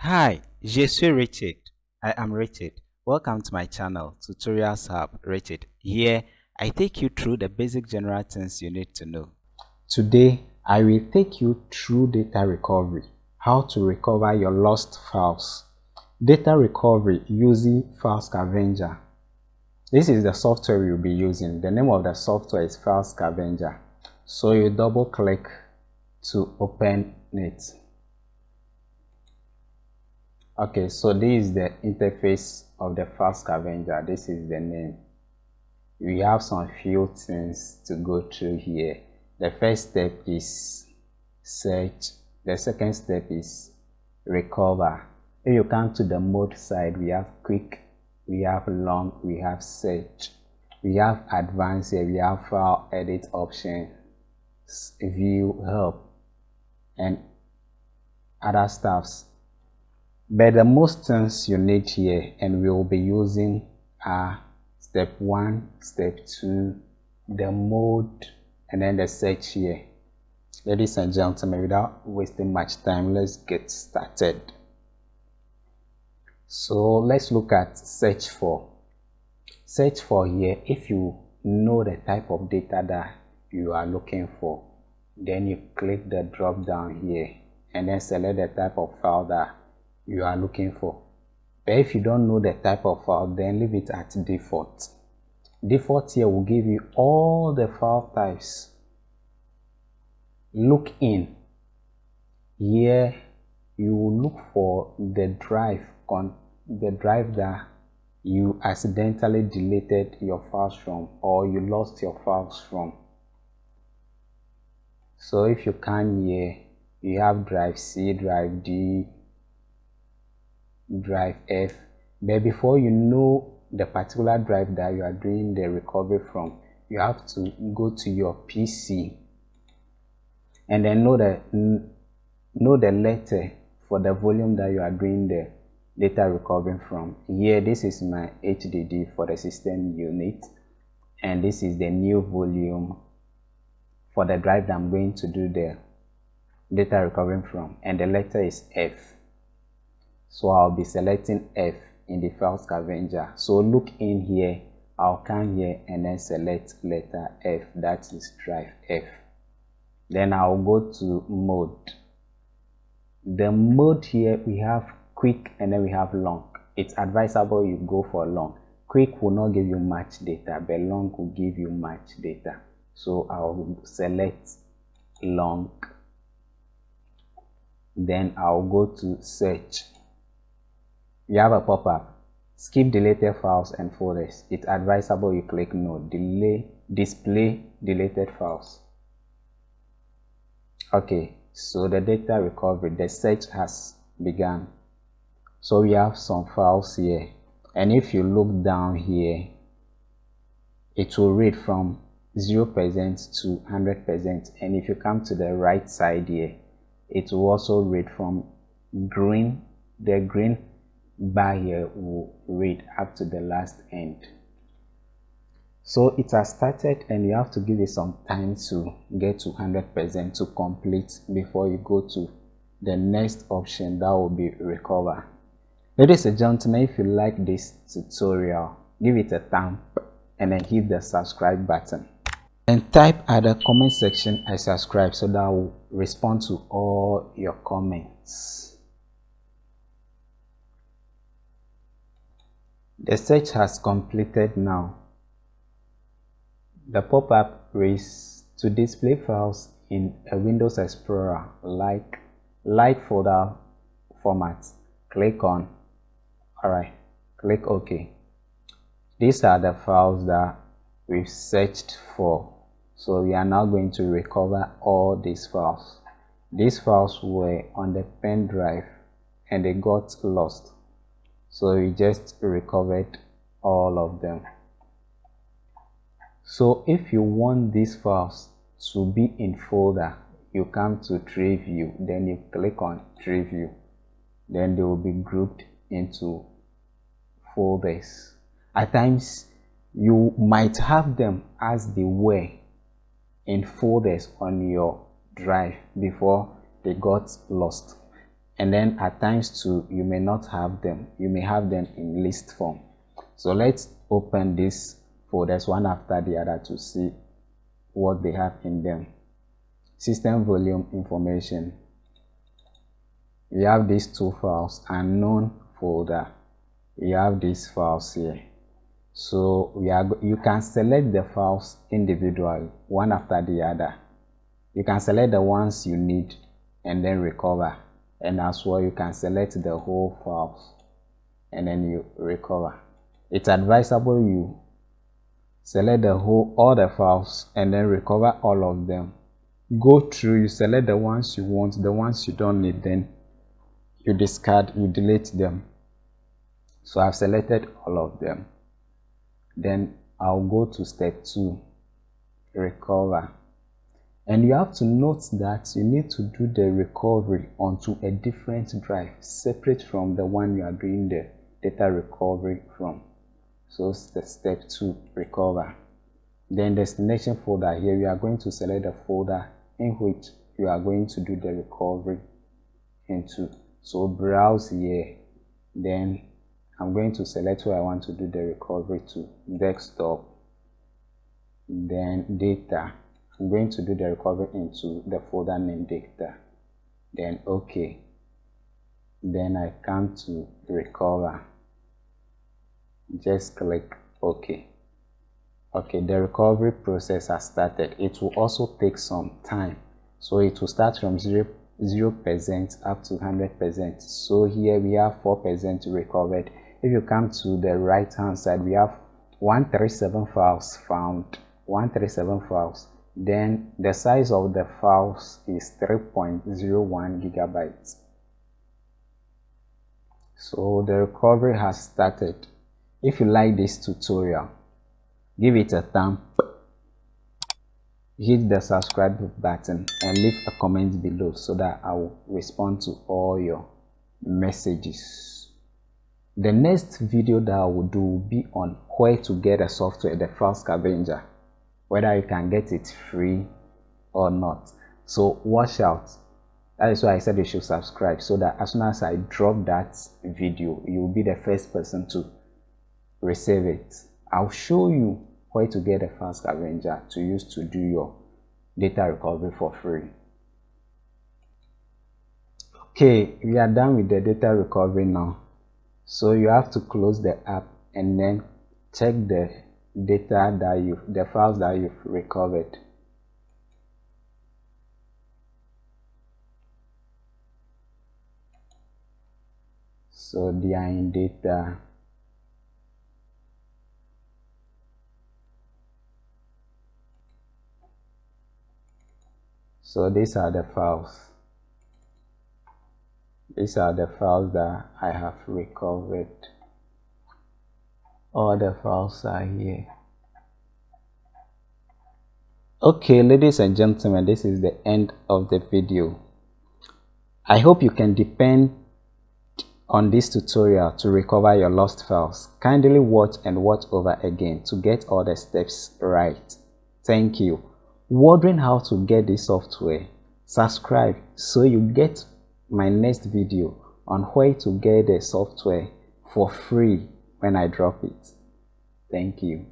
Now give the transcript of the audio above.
Hi, je suis Richard. I am Richard. Welcome to my channel, Tutorials Hub Richard. Here, I take you through the basic general things you need to know. Today, I will take you through data recovery, how to recover your lost files. Data recovery using File Scavenger. This is the software you'll be using. The name of the software is File Scavenger. So you double click to open it. Okay, so this is the interface of the File Scavenger. This is the name. We have some few things to go through here. The first step is search. The second step is recover. If you come to the mode side, we have quick, we have long, we have search, we have advanced here, we have file edit option, view, help, and other stuffs. But the most things you need here and we will be using are step 1, step 2, the mode, and then the search here. Ladies and gentlemen, without wasting much time, let's get started. So let's look at search for. Search for here, if you know the type of data that you are looking for, then you click the drop down here and then select the type of file that you are looking for. But if you don't know the type of file, then leave it at default. Default here will give you all the file types. Look in. Here you will look for the drive that you accidentally deleted your files from or you lost your files from. So if you can here, you have drive C, drive D, drive F. But before you know the particular drive that you are doing the recovery from, you have to go to your PC and then know the letter for the volume that you are doing the data recovery from. Here, this is my HDD for the system unit, and this is the new volume for the drive that I'm going to do the data recovery from, and the letter is F. So I'll be selecting F in the File Scavenger. So look in here, I'll come here and then select letter F, that is drive F. Then I'll go to mode. The mode here, we have quick and then we have long. It's advisable you go for long. Quick will not give you much data, but long will give you much data. So I'll select long. Then I'll go to search. You have a pop-up. Skip deleted files and folders. It's advisable you click no. Display deleted files. Okay, so the data recovery, the search has begun. So we have some files here, and if you look down here, it will read from 0% to 100%, and if you come to the right side here, it will also read from green. The green bar here will read up to the last end. So it has started and you have to give it some time to get to 100% to complete before you go to the next option, that will be recover. Ladies and gentlemen, if you like this tutorial, give it a thumb and then hit the subscribe button. And type at the comment section I subscribe so that I will respond to all your comments. The search has completed now. The pop-up reads to display files in a Windows Explorer like light folder format. Click on. Alright, click OK. These are the files that we've searched for. So we are now going to recover all these files. These files were on the pen drive and they got lost. So we just recovered all of them. So if you want these files to be in folder, you come to Tree View, then you click on Tree View. Then they will be grouped into folders. At times, you might have them as they were in folders on your drive before they got lost. and then at times too you may not have them, you may have them in list form. So let's open these folders one after the other to see what they have in them. System volume information, we have these two files, unknown folder, you have these files here. So you can select the files individually one after the other. You can select the ones you need and then recover, and as well you can select the whole files and then you recover. It's advisable you select all the files and then recover all of them. Go through, you select the ones you want, the ones you don't need, then you discard, you delete them. So I've selected all of them. Then I'll go to step 2, recover. And you have to note that you need to do the recovery onto a different drive, separate from the one you are doing the data recovery from. So it's the step 2, recover. Then destination folder, here you are going to select the folder in which you are going to do the recovery into. So browse here, then I'm going to select where I want to do the recovery to, desktop, then data. I'm going to do the recovery into the folder named data, then OK. Then I come to recover, just click OK. Okay, the recovery process has started. It will also take some time, so it will start from 0% up to 100%. So here we have 4% recovered. If you come to the right hand side, we have 137 files found, 137 files. Then the size of the files is 3.01 gigabytes. So the recovery has started. If you like this tutorial, give it a thumb, hit the subscribe button and leave a comment below so that I will respond to all your messages. The next video that I will do will be on where to get a software, the File Scavenger, whether you can get it free or not. So watch out. That is why I said you should subscribe, so that as soon as I drop that video, you will be the first person to receive it. I'll show you where to get a File Scavenger to use to do your data recovery for free. Okay, we are done with the data recovery now. So you have to close the app and then check the data that the files that you've recovered. So they are in data. So these are the files. These are the files that I have recovered. All the files are here. Okay, ladies and gentlemen, this is the end of the video. I hope you can depend on this tutorial to recover your lost files. Kindly watch and watch over again to get all the steps right. Thank you. Wondering how to get this software? Subscribe so you get my next video on where to get the software for free when I drop it. Thank you.